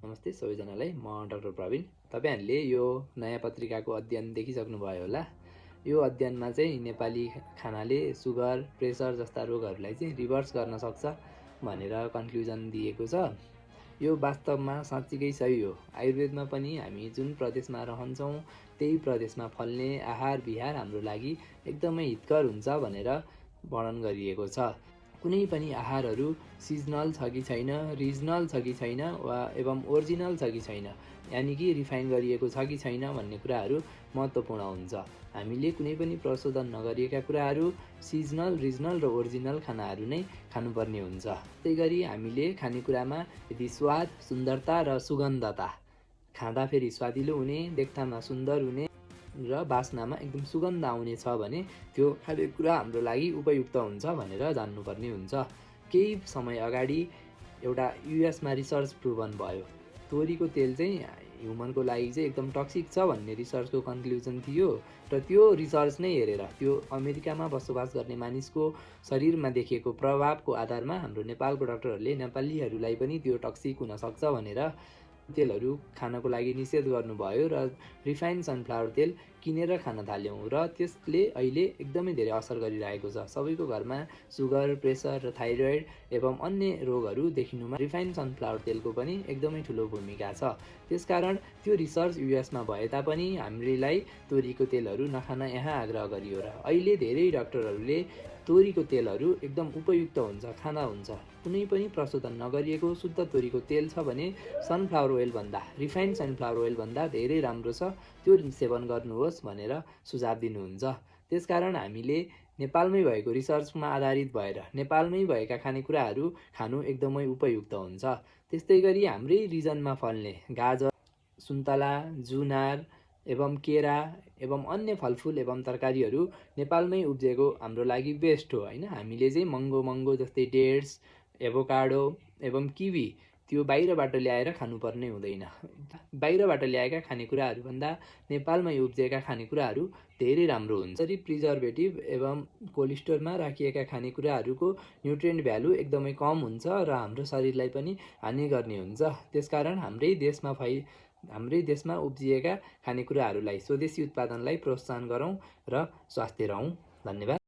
नमस्ते सबैजनालाई, म डाक्टर प्रवीण। तपाईहरुले यो नयाँ पत्रिकाको अध्ययन देखिसक्नुभयो होला। यो अध्ययनमा चाहिँ नेपाली खानाले सुगर, प्रेसर जस्ता रोगहरूलाई चाहिँ रिभर्स गर्न सक्छ भनेर कन्क्लुजन दिएको छ। यो वास्तवमा साँच्चीकै सही हो। आयुर्वेदमा पनि हामी जुन प्रदेशमा रहन्छौँ त्यही प्रदेशमा फल्ने आहार विहार हाम्रो लागि एकदमै हितकर हुन्छ भनेर वर्णन गरिएको छ। कुनै पनि आहारहरू सिजनल छ कि छैन, रिजनल छ कि छैन वा एवं ओरिजिनल छ कि छैन, यानि कि रिफाइन गरिएको छ कि छैन भन्ने कुराहरू महत्त्वपूर्ण हुन्छ। हामीले कुनै पनि प्रशोधन नगरिएका कुराहरू सिजनल, रिजनल र ओरिजिनल खानाहरू नै खानुपर्ने हुन्छ। त्यही गरी हामीले खानेकुरामा यदि स्वाद, सुन्दरता र सुगन्धता, खाँदाफेरि स्वादिलो हुने, देख्दामा सुन्दर हुने र बास्नामा एकदम सुगन्ध आउने छ भने त्यो खानेकुरा हाम्रो लागि उपयुक्त हुन्छ भनेर जान्नुपर्ने हुन्छ। केही समय अगाडि एउटा युएसमा रिसर्च प्रुभन भयो। तोरीको तेल चाहिँ ह्युमनको लागि चाहिँ एकदम टक्सिक छ भन्ने रिसर्चको कन्क्लुजन थियो र त्यो रिसर्च नै हेरेर त्यो अमेरिकामा बसोबास गर्ने मानिसको शरीरमा देखिएको प्रभावको आधारमा हाम्रो नेपालको डाक्टरहरूले नेपालीहरूलाई पनि त्यो टक्सिक हुनसक्छ भनेर तेलहरू खानको लागि निषेध गर्नुभयो र रिफाइन्ड सनफ्लावर तेल किनेर खान थाल्यौँ र त्यसले अहिले एकदमै धेरै असर गरिरहेको छ। सबैको घरमा सुगर, प्रेसर र थाइरोइड एवं अन्य रोगहरू देखिनुमा रिफाइन्ड सनफ्लावर तेलको पनि एकदमै ठुलो भूमिका छ। त्यसकारण त्यो रिसर्च युएसमा भए तापनि हामीलाई तोरीको तेलहरू नखान यहाँ आग्रह गरियो र अहिले धेरै डाक्टरहरूले तोरीको तेलहरू एकदम उपयुक्त हुन्छ, खाँदा हुन्छ। कुनै पनि प्रशोधन नगरिएको शुद्ध तोरीको तेल छ भने सनफ्लावर ओइल भन्दा, रिफाइन्ड सनफ्लावर ओइल भन्दा धेरै राम्रो छ, त्यो सेवन गर्नुहोस् भनेर सुझाव दिनुहुन्छ। त्यसकारण हामीले नेपालमै भएको रिसर्चमा आधारित भएर नेपालमै भएका खानेकुराहरू खानु एकदमै उपयुक्त हुन्छ। त्यस्तै गरी हाम्रै रिजनमा फल्ने गाजर, सुन्तला, जुनार एवं केरा एवं अन्य फलफुल एवं तरकारीहरू नेपालमै उब्जेको हाम्रो लागि बेस्ट हो हैन। हामीले चाहिँ महँगो जस्तै डेट्स, एभोकाडो एवं किवी त्यो बाहिरबाट ल्याएर खानुपर्ने हुँदैन। बाहिरबाट ल्याएका खानेकुराहरूभन्दा नेपालमै उब्जेका खानेकुराहरू धेरै राम्रो हुन्छ। यसरी प्रिजर्भेटिभ एवं कोल्ड स्टोरमा राखिएका खानेकुराहरूको न्युट्रिएन्ट भ्यालु एकदमै कम हुन्छ र हाम्रो शरीरलाई पनि हानि गर्ने हुन्छ। त्यसकारण हाम्रै देशमा उब्जिएका खानेकुराहरूलाई, स्वदेशी उत्पादनलाई प्रोत्साहन गरौँ र स्वस्थ रहौँ। धन्यवाद।